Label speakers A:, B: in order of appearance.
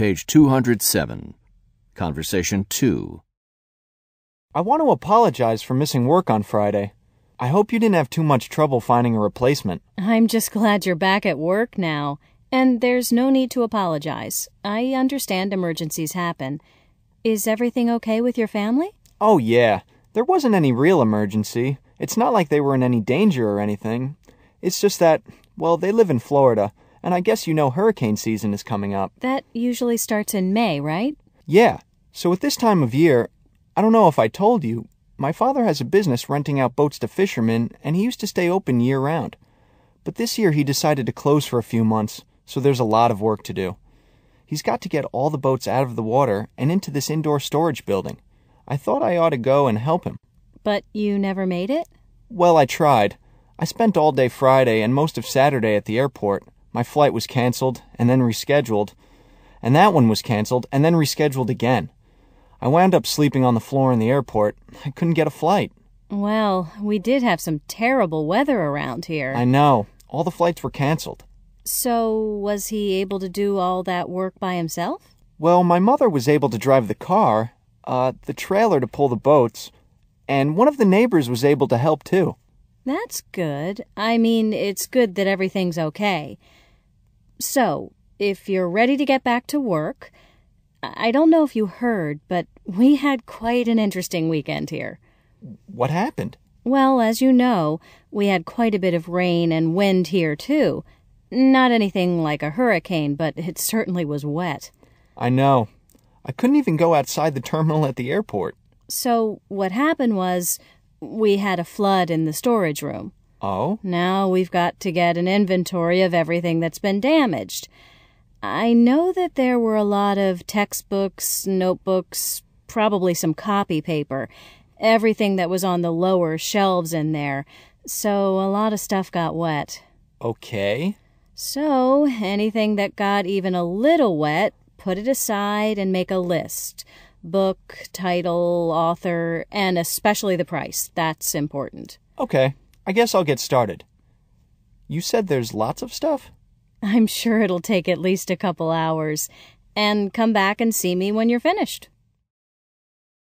A: page 207. Conversation 2.
B: I want to apologize for missing work on Friday. I hope you didn't have too much trouble finding a replacement.
C: I'm just glad you're back at work now. And there's no need to apologize. I understand emergencies happen. Is everything okay with your family?
B: Oh, yeah. There wasn't any real emergency. It's not like they were in any danger or anything. It's just that, well, they live in Florida, and I guess you know hurricane season is coming up.
C: That usually starts in May, right?
B: Yeah. So at this time of year, I don't know if I told you, my father has a business renting out boats to fishermen, and he used to stay open year-round. But this year he decided to close for a few months, so there's a lot of work to do. He's got to get all the boats out of the water and into this indoor storage building. I thought I ought to go and help him.
C: But you never made it?
B: Well, I tried. I spent all day Friday and most of Saturday at the airport. My flight was canceled and then rescheduled, and that one was canceled and then rescheduled again. I wound up sleeping on the floor in the airport. I couldn't get a flight.
C: Well, we did have some terrible weather around here.
B: I know. All the flights were canceled.
C: So, was he able to do all that work by himself?
B: Well, my mother was able to drive the car, the trailer to pull the boats, and one of the neighbors was able to help too.
C: That's good. I mean, it's good that everything's okay. So, if you're ready to get back to work, I don't know if you heard, but we had quite an interesting weekend here.
B: What happened?
C: Well, as you know, we had quite a bit of rain and wind here too. Not anything like a hurricane, but it certainly was wet.
B: I know. I couldn't even go outside the terminal at the airport.
C: So what happened was we had a flood in the storage room.
B: Oh?
C: Now we've got to get an inventory of everything that's been damaged. I know that there were a lot of textbooks, notebooks, probably some copy paper, everything that was on the lower shelves in there, so a lot of stuff got wet.
B: Okay.
C: So anything that got even a little wet, put it aside and make a list. Book, title, author, and especially the price. That's important.
B: Okay. I guess I'll get started. You said there's lots of stuff?
C: I'm sure it'll take at least a couple hours. And come back and see me when you're finished.